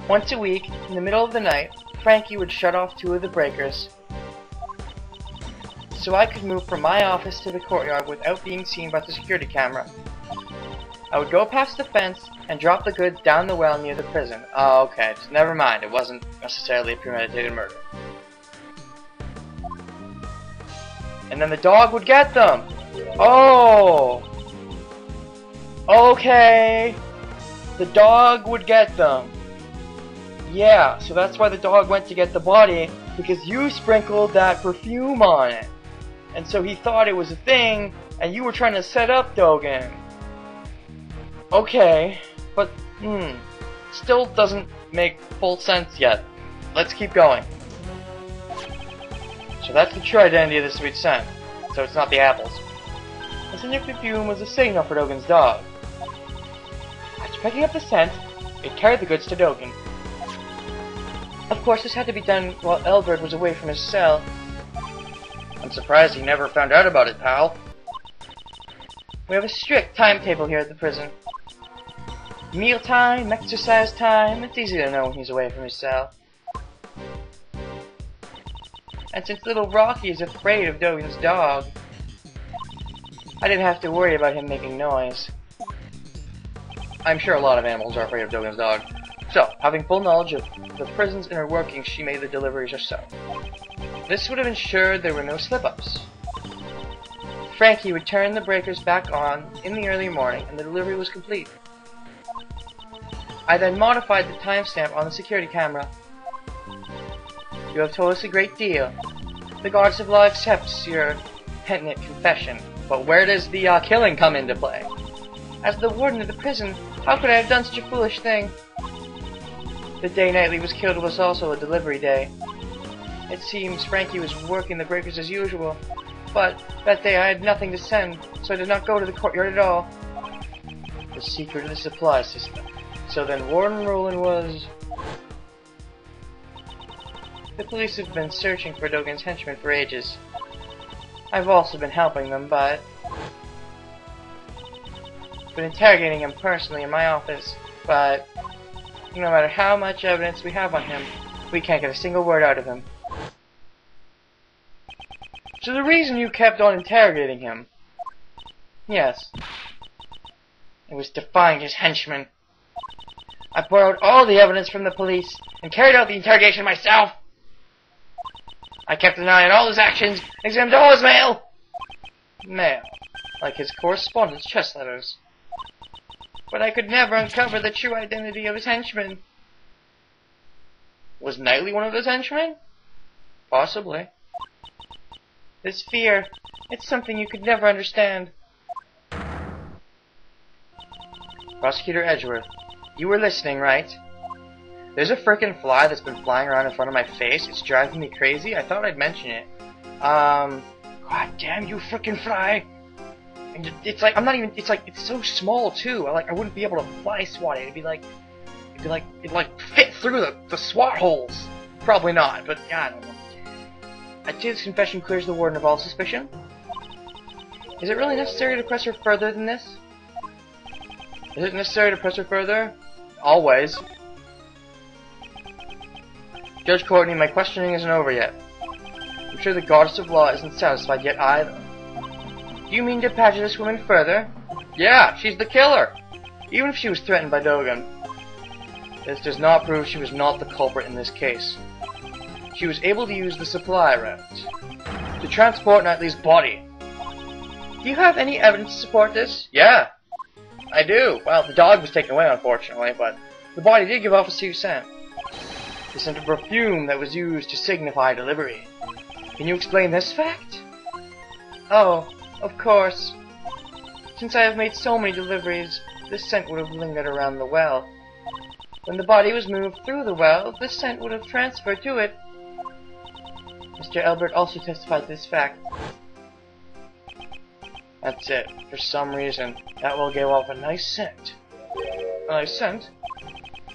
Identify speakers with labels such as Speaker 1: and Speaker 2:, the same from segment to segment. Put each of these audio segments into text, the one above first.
Speaker 1: Once a week, in the middle of the night, Frankie would shut off 2 of the breakers so I could move from my office to the courtyard without being seen by the security camera. I would go past the fence and drop the goods down the well near the prison. Oh, okay, just never mind. It wasn't necessarily a premeditated murder. And then the dog would get them! Oh! Okay! The dog would get them. Yeah, so that's why the dog went to get the body, because you sprinkled that perfume on it. And so he thought it was a thing, and you were trying to set up Dogen. Okay, but, still doesn't make full sense yet. Let's keep going. So that's the true identity of the sweet scent. So it's not the apples. The scent of perfume was a signal for Dogen's dog. After picking up the scent, it carried the goods to Dogen. Of course, this had to be done while Edgeworth was away from his cell. I'm surprised he never found out about it, pal. We have a strict timetable here at the prison. Mealtime, exercise time, it's easy to know when he's away from his cell. And since little Rocky is afraid of Dogen's dog, I didn't have to worry about him making noise. I'm sure a lot of animals are afraid of Dogen's dog. So, having full knowledge of the prison's inner workings, she made the deliveries herself. This would have ensured there were no slip-ups. Frankie would turn the breakers back on in the early morning, and the delivery was complete. I then modified the timestamp on the security camera. You have told us a great deal. The guards of law accepts your penitent confession. But where does the killing come into play? As the warden of the prison, how could I have done such a foolish thing? The day Knightley was killed was also a delivery day. It seems Frankie was working the breakers as usual, but that day I had nothing to send, so I did not go to the courtyard at all. The secret of the supply system. So then Warden Roland was... The police have been searching for Dogen's henchmen for ages. I've also been helping them, but... been interrogating him personally in my office, but... no matter how much evidence we have on him, we can't get a single word out of him. So the reason you kept on interrogating him... Yes. It was to find his henchmen. I borrowed all the evidence from the police and carried out the interrogation myself. I kept an eye on all his actions and examined all his mail. Mail. Like his correspondence chest letters. But I could never uncover the true identity of his henchmen. Was Knightley one of those henchmen? Possibly. This fear, it's something you could never understand. Prosecutor Edgeworth, you were listening, right? There's a frickin' fly that's been flying around in front of my face. It's driving me crazy. I thought I'd mention it. God damn you frickin' fly! And it's like, I'm not even, it's like, it's so small too. I wouldn't be able to fly swat it. It'd fit through the swat holes. Probably not, but yeah, I don't know. I'd say this confession clears the warden of all suspicion. Is it really necessary to press her further than this? Is it necessary to press her further? Always. Judge Courtney, my questioning isn't over yet. I'm sure the goddess of law isn't satisfied yet either. Do you mean to badger this woman further? Yeah, she's the killer! Even if she was threatened by Dogen. This does not prove she was not the culprit in this case. She was able to use the supply route to transport Knightley's body. Do you have any evidence to support this? Yeah, I do. Well, the dog was taken away, unfortunately, but the body did give off a sweet scent. The scent of perfume that was used to signify delivery. Can you explain this fact? Oh, of course. Since I have made so many deliveries, this scent would have lingered around the well. When the body was moved through the well, this scent would have transferred to it. Mr. Edgeworth also testified to this fact. That's it. For some reason, that well gave off a nice scent. A nice scent?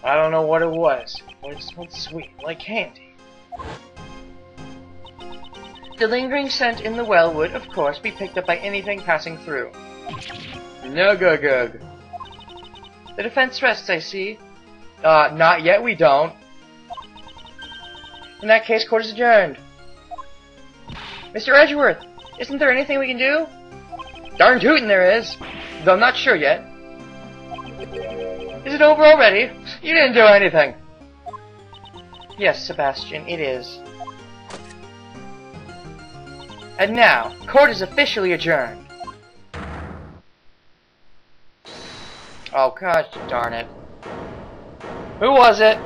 Speaker 1: I don't know what it was, but it smelled sweet, like candy. The lingering scent in the well would, of course, be picked up by anything passing through. No, gug. The defense rests, I see. Not yet, we don't. In that case, court is adjourned. Mr. Edgeworth, isn't there anything we can do? Darn tootin' there is, though I'm not sure yet. Is it over already? You didn't do anything. Yes, Sebastian, it is. And now, court is officially adjourned. Oh, gosh darn it. Who was it?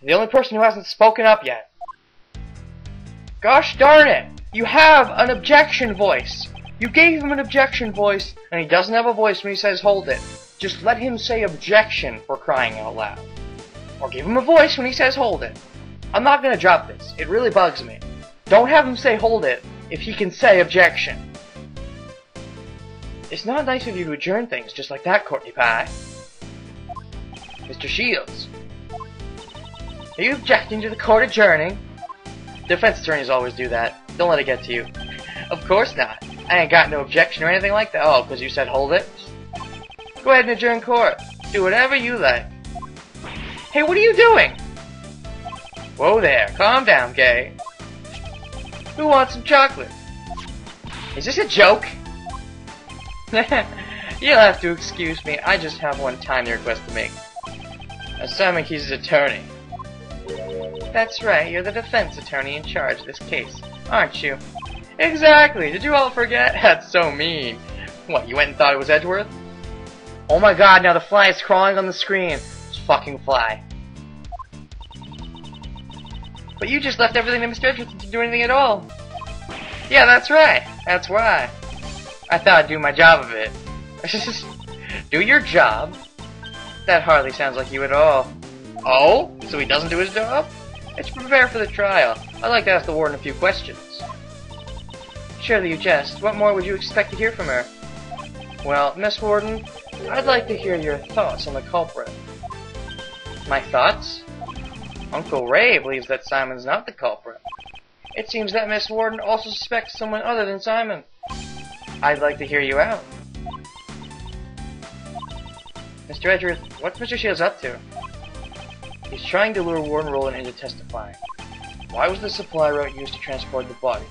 Speaker 1: The only person who hasn't spoken up yet. Gosh darn it! You have an objection voice! You gave him an objection voice, and he doesn't have a voice when he says hold it. Just let him say objection for crying out loud. Or give him a voice when he says hold it. I'm not gonna drop this. It really bugs me. Don't have him say hold it if he can say objection. It's not nice of you to adjourn things just like that, Courtney Pie. Mr. Shields. Are you objecting to the court adjourning? Defense attorneys always do that. Don't let it get to you. Of course not. I ain't got no objection or anything like that. Oh, because you said hold it? Go ahead and adjourn court. Do whatever you like. Hey, what are you doing? Whoa there. Calm down, Gay. Who wants some chocolate? Is this a joke? You'll have to excuse me. I just have one tiny request to make. Simon Keyes' attorney. That's right, you're the defense attorney in charge of this case, aren't you? Exactly! Did you all forget? That's so mean. What, you went and thought it was Edgeworth? Oh my god, now the fly is crawling on the screen. It's fucking fly. But you just left everything to Mr. Edgeworth and didn't do anything at all. Yeah, that's right. That's why. I thought I'd do my job of it. Do your job? That hardly sounds like you at all. Oh? So he doesn't do his job? It's to prepare for the trial. I'd like to ask the warden a few questions. Surely you jest. What more would you expect to hear from her? Well, Miss Warden, I'd like to hear your thoughts on the culprit. My thoughts? Uncle Ray believes that Simon's not the culprit. It seems that Miss Warden also suspects someone other than Simon. I'd like to hear you out. Mr. Edgeworth, what's Mr. Shields up to? He's trying to lure Warden Roland into testifying. Why was the supply route used to transport the body?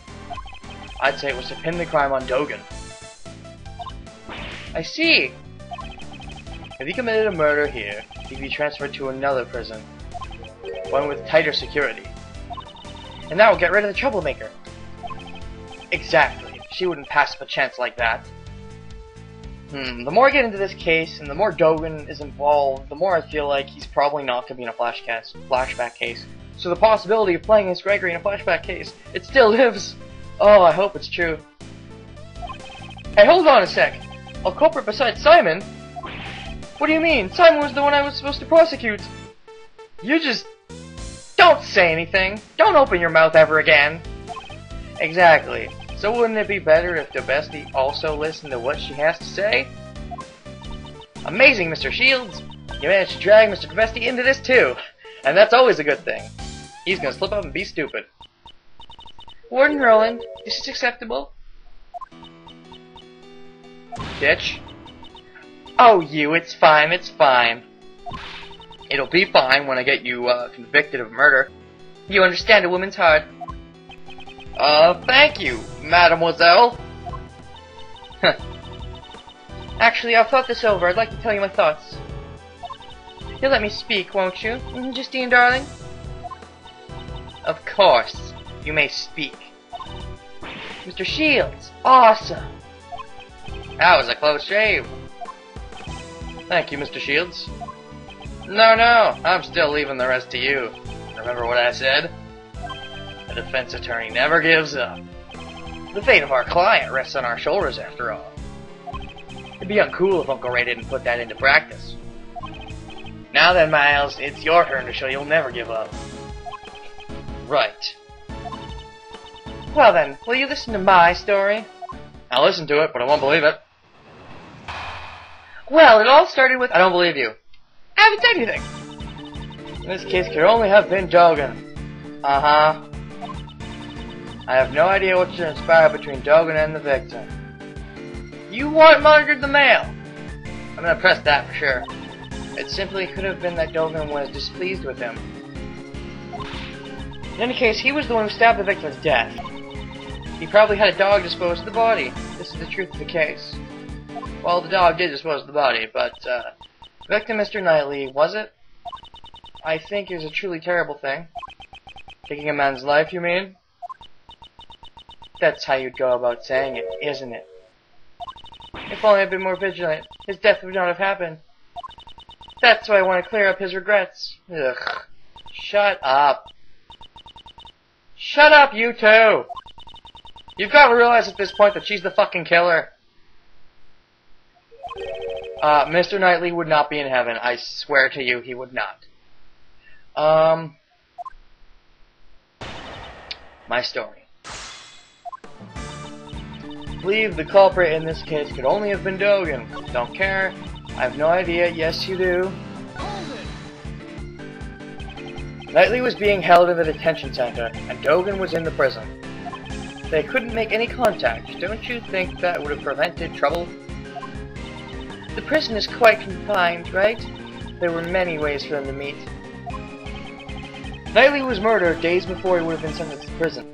Speaker 1: I'd say it was to pin the crime on Dogen. I see! If he committed a murder here, he'd be transferred to another prison. One with tighter security. And that will get rid of the troublemaker. Exactly. She wouldn't pass up a chance like that. The more I get into this case, and the more Dogen is involved, the more I feel like he's probably not going to be in a flashback case. So the possibility of playing as Gregory in a flashback case, it still lives! Oh, I hope it's true. Hey, hold on a sec! A culprit besides Simon? What do you mean? Simon was the one I was supposed to prosecute! You just... don't say anything! Don't open your mouth ever again! Exactly. So wouldn't it be better if DeBestie also listened to what she has to say? Amazing, Mr. Shields! You managed to drag Mr. DeBestie into this too! And that's always a good thing. He's gonna slip up and be stupid. Warden Roland, is this acceptable? Bitch. Oh, it's fine, it's fine. It'll be fine when I get you, convicted of murder. You understand a woman's heart. Thank you, mademoiselle. Actually, I've thought this over. I'd like to tell you my thoughts. You'll let me speak, won't you, Justine, darling? Of course. You may speak. Mr. Shields, awesome. That was a close shave. Thank you, Mr. Shields. No, I'm still leaving the rest to you. Remember what I said? The defense attorney never gives up. The fate of our client rests on our shoulders, after all. It'd be uncool if Uncle Ray didn't put that into practice. Now then, Miles, it's your turn to show you'll never give up. Right. Well then, will you listen to my story? I'll listen to it, but I won't believe it. Well, it all started with... I don't believe you. I haven't said anything. This case could only have been Dogen. Uh-huh. I have no idea what transpired between Dogen and the victim. You monitored the mail. I'm gonna press that for sure. It simply could have been that Dogen was displeased with him. In any case, he was the one who stabbed the victim to death. He probably had a dog dispose of the body. This is the truth of the case. Well, the dog did dispose of the body, but, victim Mr. Knightley, was it? I think it was a truly terrible thing. Taking a man's life, you mean? That's how you'd go about saying it, isn't it? If only I'd been more vigilant, his death would not have happened. That's why I want to clear up his regrets. Ugh. Shut up. Shut up, you two! You've got to realize at this point that she's the fucking killer. Mr. Knightley would not be in heaven. I swear to you, he would not. My story. I believe the culprit in this case could only have been Dogen. Don't care. I have no idea. Yes, you do. Knightley was being held in the detention center, and Dogen was in the prison. They couldn't make any contact. Don't you think that would have prevented trouble? The prison is quite confined, right? There were many ways for them to meet. Knightley was murdered days before he would have been sentenced to prison.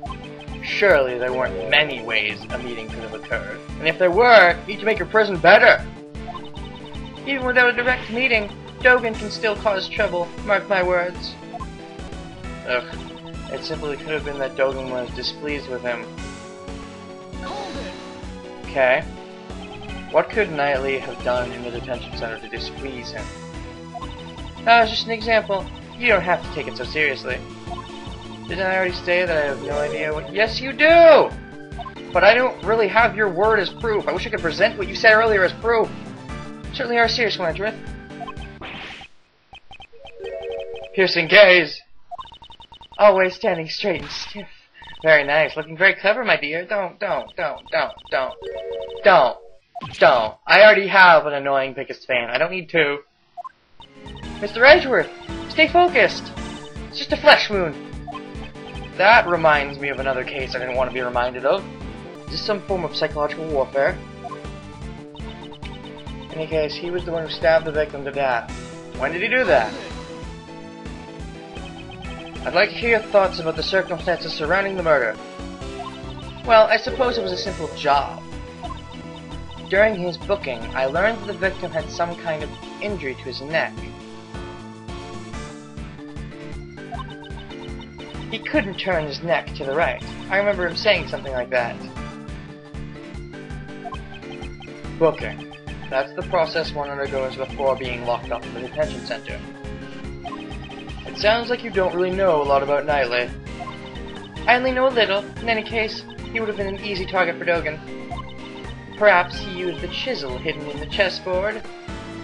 Speaker 1: Surely there weren't many ways a meeting could have occurred. And if there were, you need to make your prison better. Even without a direct meeting, Dogen can still cause trouble, mark my words. Ugh, it simply could have been that Dogen was displeased with him. Okay. What could Knightley have done in the detention center to displease him? That was just an example. You don't have to take it so seriously. Didn't I already say that I have no idea what— Yes, you do! But I don't really have your word as proof. I wish I could present what you said earlier as proof. Certainly are a serious one, Edgeworth. Piercing gaze. Always standing straight and stiff. Very nice. Looking very clever, my dear. Don't. I already have an annoying biggest fan. I don't need two. Mr. Edgeworth, stay focused. It's just a flesh wound. That reminds me of another case I didn't want to be reminded of. Is this some form of psychological warfare? In any case, he was the one who stabbed the victim to death. When did he do that? I'd like to hear your thoughts about the circumstances surrounding the murder. Well, I suppose it was a simple job. During his booking, I learned that the victim had some kind of injury to his neck. He couldn't turn his neck to the right. I remember him saying something like that. Booking. That's the process one undergoes before being locked up in the detention center. It sounds like you don't really know a lot about Knightley. I only know a little. In any case, he would have been an easy target for Dogen. Perhaps he used the chisel hidden in the chessboard.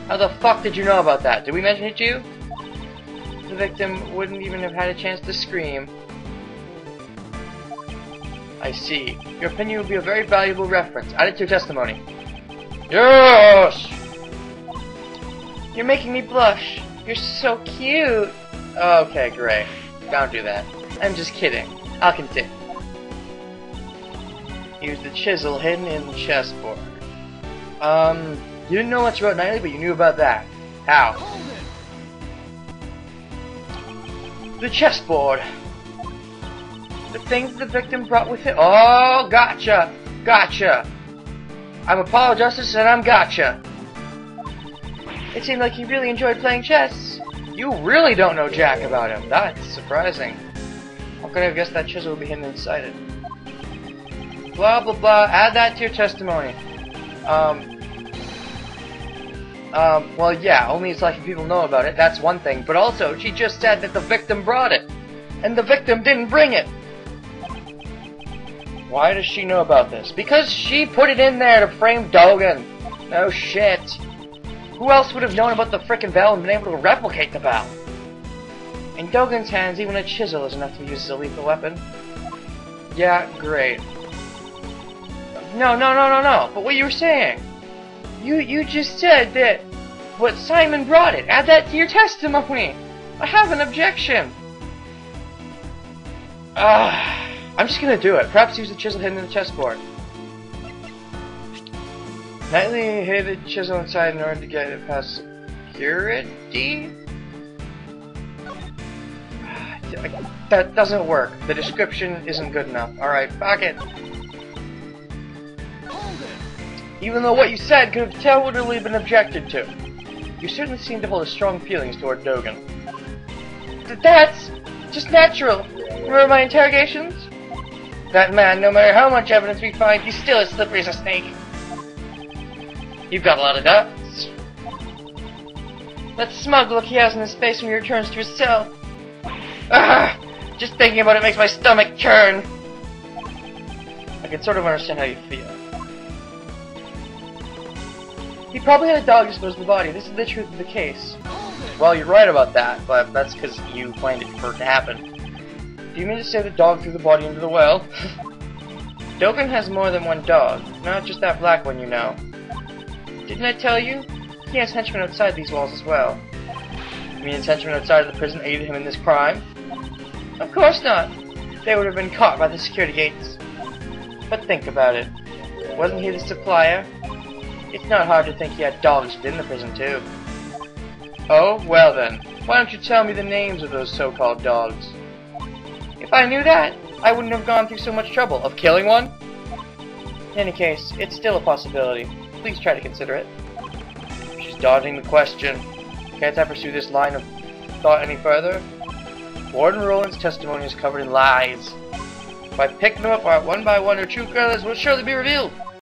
Speaker 1: How the fuck did you know about that? Did we mention it to you? The victim wouldn't even have had a chance to scream. I see. Your opinion would be a very valuable reference. Add it to your testimony. Yes! You're making me blush. You're so cute. Okay, great. Don't do that. I'm just kidding. I'll continue. Use the chisel hidden in the chessboard. You didn't know much about Knightley, but you knew about that. How? The chessboard. The things the victim brought with it. Oh, gotcha! Gotcha! I'm Apollo Justice and I'm gotcha. It seemed like he really enjoyed playing chess. You really don't know jack about him. That's surprising. How could I have guessed that chisel would be hidden inside it? Blah blah blah. Add that to your testimony. Well, yeah, only it's like people know about it. That's one thing. But also, she just said that the victim brought it. And the victim didn't bring it. Why does she know about this? Because she put it in there to frame Dogen. No shit. Who else would have known about the frickin' bell and been able to replicate the bell? In Dogen's hands, even a chisel is enough to be used as a lethal weapon. Yeah, great. No. But what you were saying? You just said that what Simon brought it. Add that to your testimony. I have an objection. I'm just gonna do it. Perhaps use the chisel hidden in the chessboard. Nightly hid the chisel inside in order to get it past security? That doesn't work. The description isn't good enough. Alright, fuck it. Even though what you said could have totally been objected to. You certainly seem to hold strong feelings toward Dogen. That's just natural. Remember my interrogations? That man, no matter how much evidence we find, he's still as slippery as a snake. You've got a lot of guts. That smug look he has in his face when he returns to his cell. Just thinking about it makes my stomach churn. I can sort of understand how you feel. He probably had a dog dispose of the body. This is the truth of the case. Well, you're right about that, but that's because you planned it for it to happen. Do you mean to say the dog threw the body into the well? Dogen has more than one dog, not just that black one, you know. Didn't I tell you? He has henchmen outside these walls as well. You mean his henchmen outside of the prison aided him in this crime? Of course not. They would have been caught by the security gates. But think about it. Wasn't he the supplier? It's not hard to think he had dogs within the prison too. Oh, well then. Why don't you tell me the names of those so-called dogs? If I knew that, I wouldn't have gone through so much trouble of killing one. In any case, it's still a possibility. Please try to consider it. She's dodging the question. Can't I pursue this line of thought any further? Warden Roland's testimony is covered in lies. If I pick them up one by one, her true colors will surely be revealed.